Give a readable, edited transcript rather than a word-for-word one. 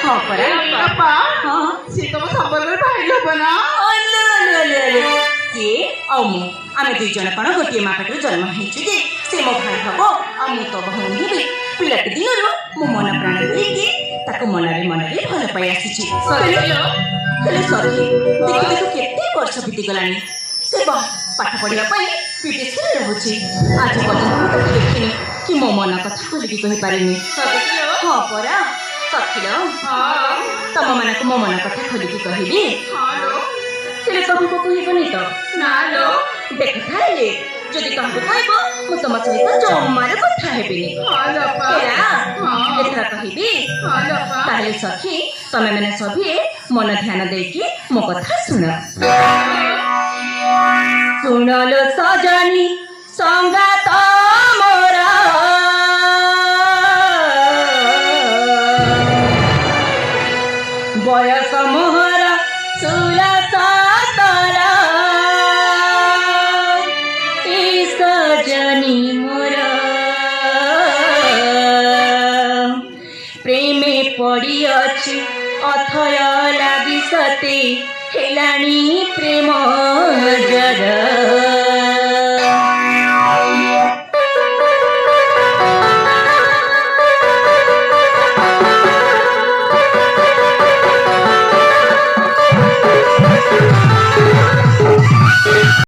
हाँ परा बापा हाँ से तुम संपर्क भाई लोग बना सी आम दुई जन कौन गोटे माँ पेट जन्म होती से मो भाई हम आ मु तो भौणी हेबी पिलाटी दिन मो मन प्राण देकी मनरे मनरे भल पाई आसी सखी देखु देखु केते वर्ष बीतीगलानी से पाठ पढ़ा विदेश रोचे आज पर्यटन देखिनी कि मो मन कथा खोलिकी कही पारिनी हाँ परा सखी तम मानक मो मन कथा खोलिकी कहबी तेरे कहूँ कहबनी तो ना लो देख थाइले जदि कहबो कहब मु तुम सहित जमार कथा हेबिनी एथरा कहबी ताले सखी तमे मैंने सभी मन ध्यान देकी मो कथा सुन सुनलो सजनी संगात मोरा बयस मोहर 16-17 सजनी मोर प्रेमे पड़ी अछि अथय लागि सते हेलाणी प्रेम जर